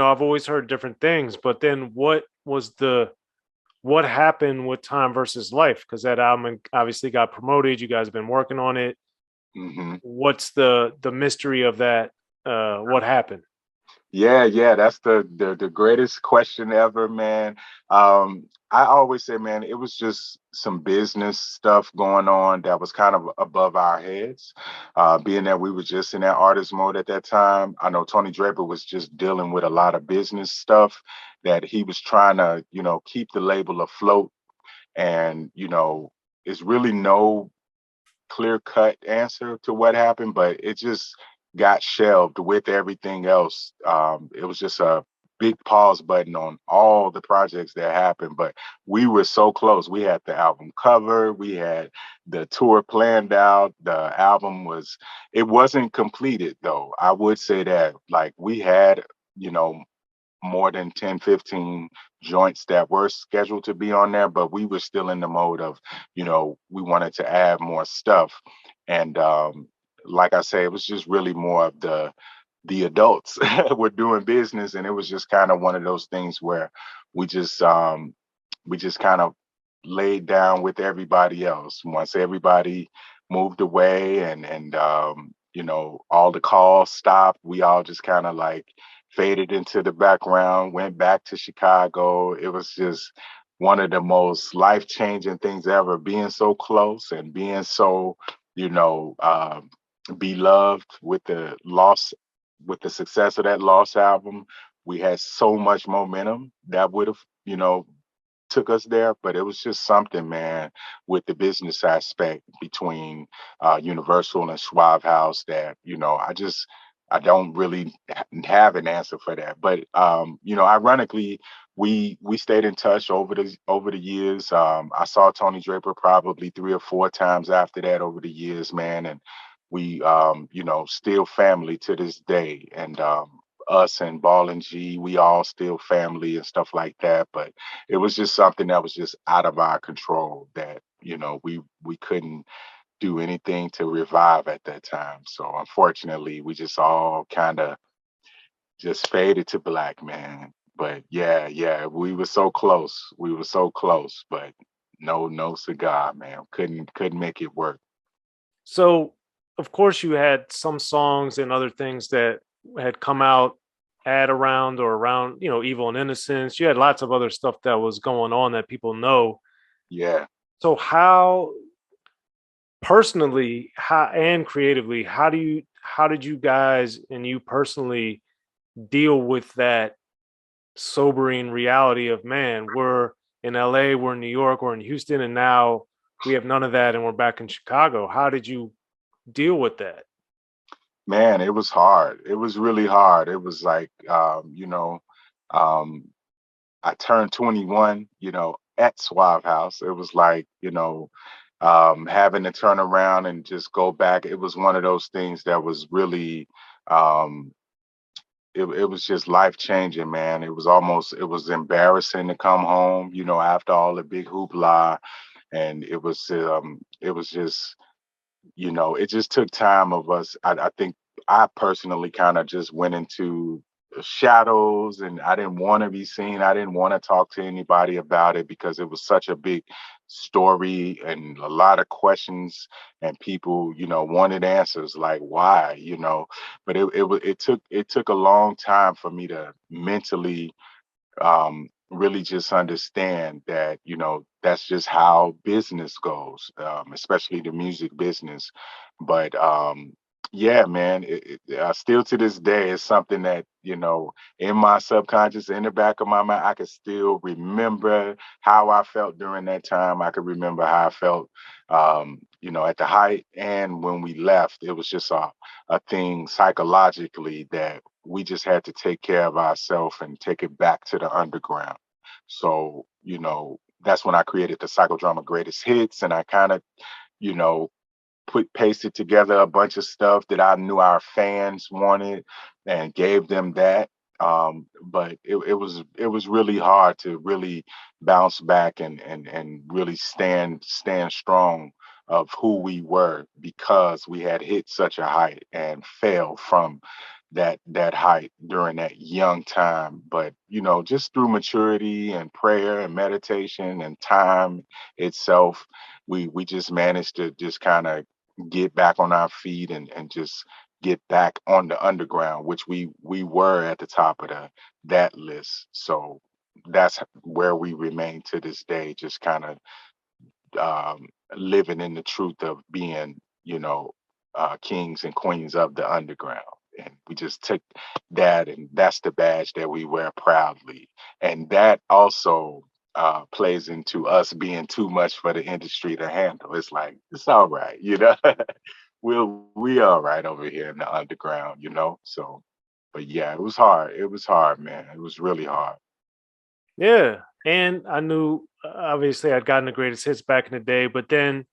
I've always heard different things, but then what happened with Time versus Life? Because that album obviously got promoted. You guys have been working on it. Hmm. What's the mystery of that? What happened? Yeah, that's the greatest question ever, man. I always say, man, it was just some business stuff going on that was kind of above our heads. Being that we were just in that artist mode at that time, I know Tony Draper was just dealing with a lot of business stuff that he was trying to, keep the label afloat. And, it's really no clear cut answer to what happened, but it just got shelved with everything else. It was just a big pause button on all the projects that happened, but we were so close. We had the album cover, we had the tour planned out. The album it wasn't completed though. I would say that like we had, you know, more than 10, 15 joints that were scheduled to be on there, but we were still in the mode of, we wanted to add more stuff. And like I say, it was just really more of the adults were doing business, and it was just kind of one of those things where we just we just kind of laid down with everybody else. Once everybody moved away and all the calls stopped, we all just kind of like faded into the background, went back to Chicago. It was just one of the most life-changing things ever, being so close and being so, you know, um, beloved with the success of that Lost album. We had so much momentum that would have, took us there, but it was just something, man, with the business aspect between Universal and Suave House that, I don't really have an answer for that. But ironically, we stayed in touch over the years. I saw Tony Draper probably 3 or 4 times after that over the years, man, and we still family to this day. And us and Ball and G, we all still family and stuff like that. But it was just something that was just out of our control that we couldn't do anything to revive at that time. So unfortunately, we just all kind of just faded to black, man. But yeah, we were so close. We were so close, but no cigar, man. Couldn't make it work. So, of course, you had some songs and other things that had come out at around or around, Evil and Innocence. You had lots of other stuff that was going on that people know. Yeah. So, how personally, how and creatively, how did you guys and you personally deal with that sobering reality of, man, we're in LA, we're in New York, we're in Houston, and now we have none of that and we're back in Chicago. How did you deal with that? Man, it was hard. It was really hard. It was like, um, I turned 21, at Suave House. It was like, having to turn around and just go back. It was one of those things that was really, um, it was just life changing, man. It was embarrassing to come home, after all the big hoopla. And it was just, it just took time of us. I think I personally kind of just went into the shadows and I didn't want to be seen. I didn't want to talk to anybody about it because it was such a big story and a lot of questions and people, wanted answers like why, but it took a long time for me to mentally really just understand that that's just how business goes, especially the music business. But yeah, man, still to this day is something that in my subconscious, in the back of my mind, I can still remember how I felt during that time. I could remember how I felt, at the height and when we left. It was just a thing psychologically that we just had to take care of ourselves and take it back to the underground. So, that's when I created the Psychodrama Greatest Hits, and I kind of, you know, pasted together a bunch of stuff that I knew our fans wanted and gave them that. But it was really hard to really bounce back and really stand strong of who we were because we had hit such a height and fell from that height during that young time. But just through maturity and prayer and meditation and time itself, we just managed to just kind of get back on our feet and just get back on the underground, which we were at the top of that list. So that's where we remain to this day, just kind of living in the truth of being, kings and queens of the underground. And we just took that, and that's the badge that we wear proudly. And that also plays into us being too much for the industry to handle. It's like, it's all right, we all right over here in the underground. So, but yeah, it was hard. It was hard, man. It was really hard. Yeah. And I knew obviously I'd gotten the greatest hits back in the day, but then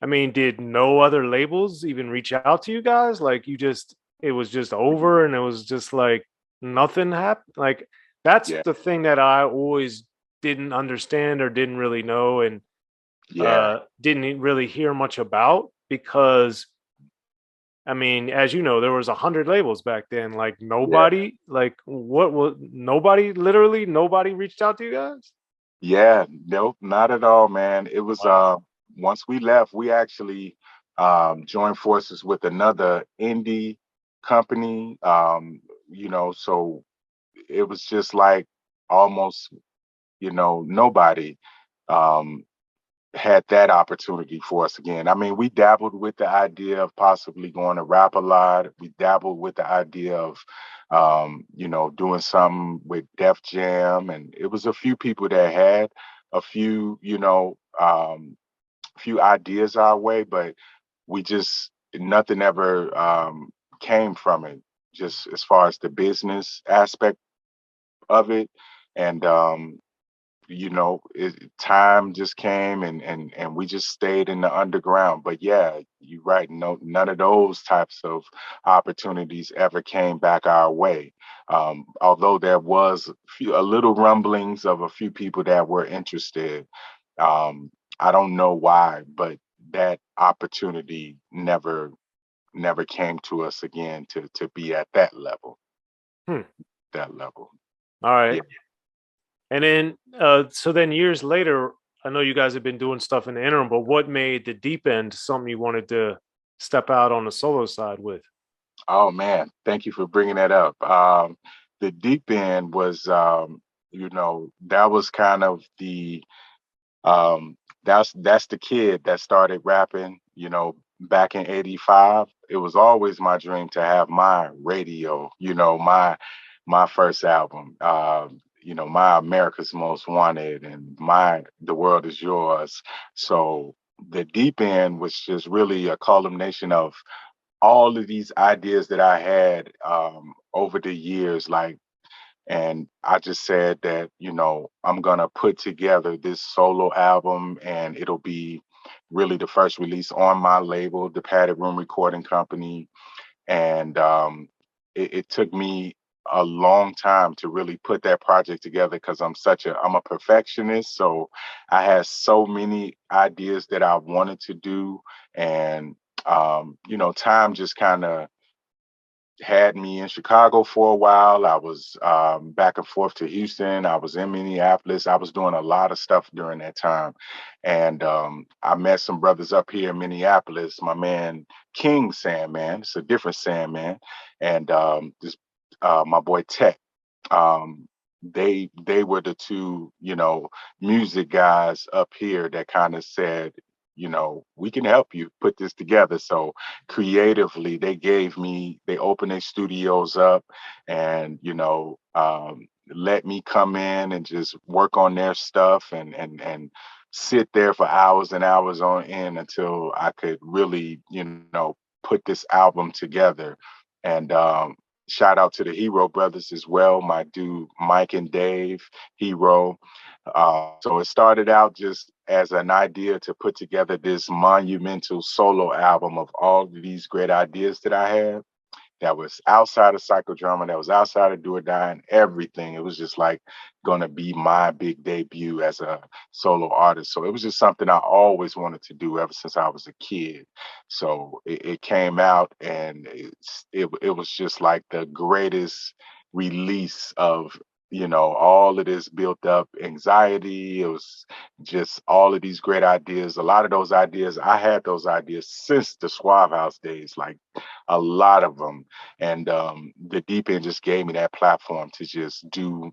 I mean, did no other labels even reach out to you guys? Like it was just over and it was just like nothing happened. Like that's Yeah, the thing that I always didn't understand or didn't really know and yeah, didn't really hear much about because I mean, as you know, there was 100 labels back then. Like yeah. nobody, like what was nobody? Literally, nobody reached out to you guys. Yeah, nope, not at all, man. It was Wow. once we left, we actually joined forces with another indie company. So it was just like almost, nobody. Um, had that opportunity for us again. I mean, we dabbled with the idea of possibly going to rap a lot. We dabbled with the idea of, doing something with Def Jam, and it was a few people that had a few, few ideas our way, but we just nothing ever came from it. Just as far as the business aspect of it, and time just came and we just stayed in the underground. But yeah, you're right. No, none of those types of opportunities ever came back our way. Although there was a little rumblings of a few people that were interested. Um, I don't know why, but that opportunity never came to us again to be at that level. Hmm. That level. All Yeah. right. And then, so then years later, I know you guys have been doing stuff in the interim, but what made the deep end something you wanted to step out on the solo side with? Oh man, thank you for bringing that up. The deep end was, that was kind of that's the kid that started rapping, back in '85. It was always my dream to have my radio, my first album, my America's Most Wanted and my The World Is Yours. So the deep end was just really a culmination of all of these ideas that I had over the years, and I just said that, I'm gonna put together this solo album and it'll be really the first release on my label, the Padded Room Recording Company. And it took me a long time to really put that project together because I'm a perfectionist. So I had so many ideas that I wanted to do. And time just kind of had me in Chicago for a while. I was back and forth to Houston. I was in Minneapolis. I was doing a lot of stuff during that time. And I met some brothers up here in Minneapolis. My man King Sandman, it's a different Sandman, and this my boy Tech. They were the two, music guys up here that kind of said, we can help you put this together. So creatively, they opened their studios up and, let me come in and just work on their stuff and sit there for hours and hours on end until I could really, put this album together. And shout out to the Hero Brothers as well, my dude Mike and Dave, Hero. So it started out just as an idea to put together this monumental solo album of all of these great ideas that I had. that was outside of Psychodrama, that was outside of Do or Die and everything. It was just like gonna be my big debut as a solo artist. So it was just something I always wanted to do ever since I was a kid. So it came out, and it was just like the greatest release of, all of this built up anxiety. It was just all of these great ideas. A lot of those ideas, I had those ideas since the Suave House days, like a lot of them. And the Deep End just gave me that platform to just do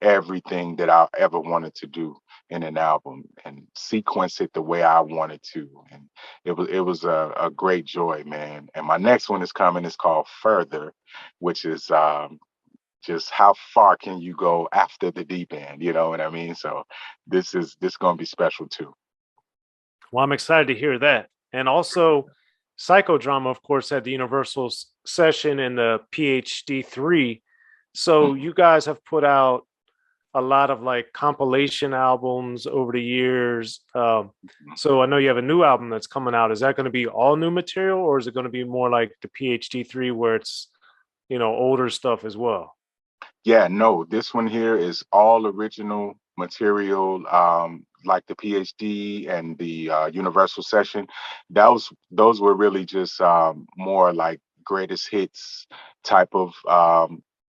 everything that I ever wanted to do in an album and sequence it the way I wanted to. And it was a great joy, man. And my next one is coming. It's called Further, which is just how far can you go after the deep end? You know what I mean? So this gonna be special too. Well, I'm excited to hear that. And also, Psychodrama, of course, had the Universal session and the PhD 3. So Mhm. you guys have put out a lot of like compilation albums over the years. So I know you have a new album that's coming out. Is that going to be all new material, or is it going to be more like the PhD 3 where it's, older stuff as well? Yeah, no, this one here is all original material, like the PhD and the Universal session. Those were really just more like greatest hits type of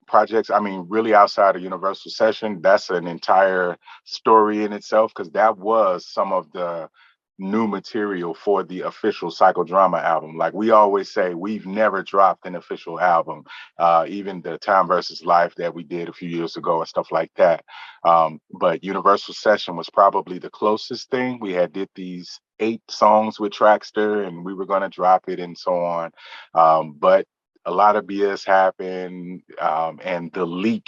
projects. I mean, really outside of Universal session, that's an entire story in itself, because that was some of the new material for the official Psychodrama album. Like we always say, we've never dropped an official album, even the Time versus Life that we did a few years ago and stuff like that. But Universal Session was probably the closest thing. We had did these 8 songs with Trackster, and we were going to drop it and so on. But a lot of BS happened, and the leak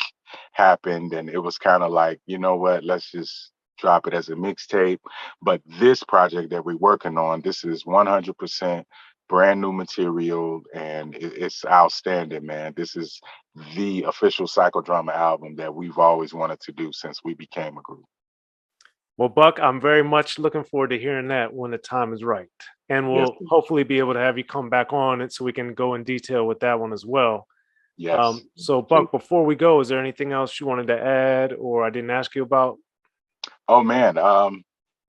happened, and it was kind of like, you know what, let's just drop it as a mixtape. But this project that we're working on, this is 100% brand new material, and it's outstanding, man. This is the official Psychodrama album that we've always wanted to do since we became a group. Well, Buck, I'm very much looking forward to hearing that when the time is right. And Yes, we'll hopefully be able to have you come back on it so we can go in detail with that one as well. yes. So, Too. Buck, before we go, is there anything else you wanted to add or I didn't ask you about? Oh man,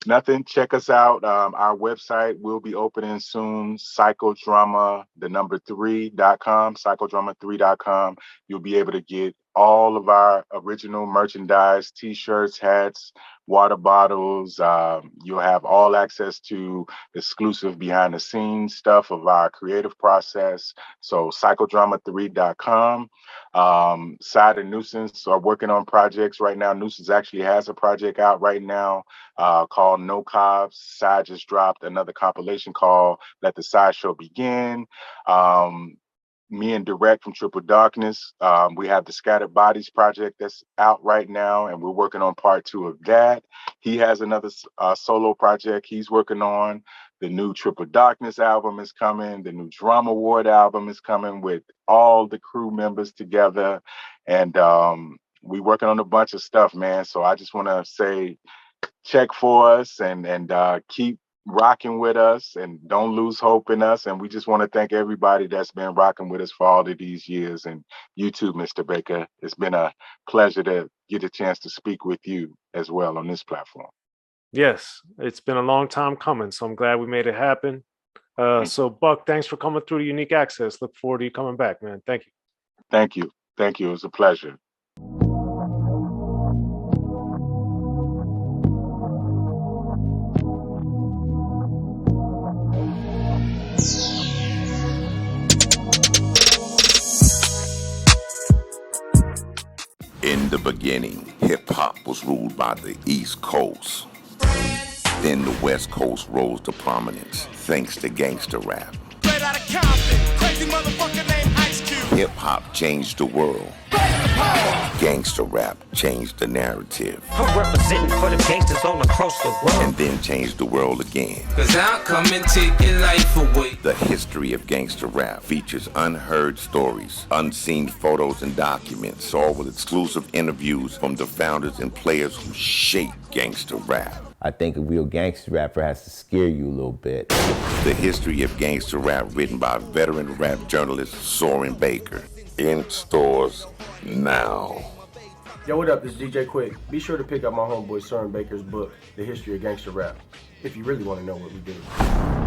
nothing. Check us out. Our website will be opening soon. Psychodrama, the number 3.com, psychodrama3.com. You'll be able to get all of our original merchandise, t-shirts, hats, water bottles. You'll have all access to exclusive behind the scenes stuff of our creative process. So psychodrama3.com. Side and Nuisance are working on projects right now. Nuisance actually has a project out right now called No Cops. Side just dropped another compilation called Let the Sideshow Begin. Me and Direct from Triple Darkness, we have the Scattered Bodies project that's out right now, and we're working on part 2 of that. He has another solo project he's working on. The new Triple Darkness album is coming. The new Drama Award album is coming with all the crew members together. And we working on a bunch of stuff, man. So I just want to say, check for us and keep rocking with us, and don't lose hope in us. And we just want to thank everybody that's been rocking with us for all of these years. And you too, Mr. Baker. It's been a pleasure to get a chance to speak with you as well on this platform. Yes, it's been a long time coming, so I'm glad we made it happen. So, Buck, thanks for coming through to Unique Access. Look forward to you coming back, man. Thank you. Thank you. Thank you. It was a pleasure. In the beginning, hip-hop was ruled by the East Coast. Then the West Coast rose to prominence thanks to gangster rap. Right out of Compton, crazy motherfucker named Ice Cube. Hip-hop changed the world. Gangster rap changed the narrative. I'm representing for the gangsters all across the world. And then changed the world again. Cause I'll come and take your life away. The history of gangster rap features unheard stories, unseen photos and documents, all with exclusive interviews from the founders and players who shaped gangster rap. I think a real gangster rapper has to scare you a little bit. The history of gangster rap, written by veteran rap journalist Soren Baker. In stores now. Yo, what up? This is DJ Quick. Be sure to pick up my homeboy Soren Baker's book, The History of Gangster Rap, if you really want to know what we do.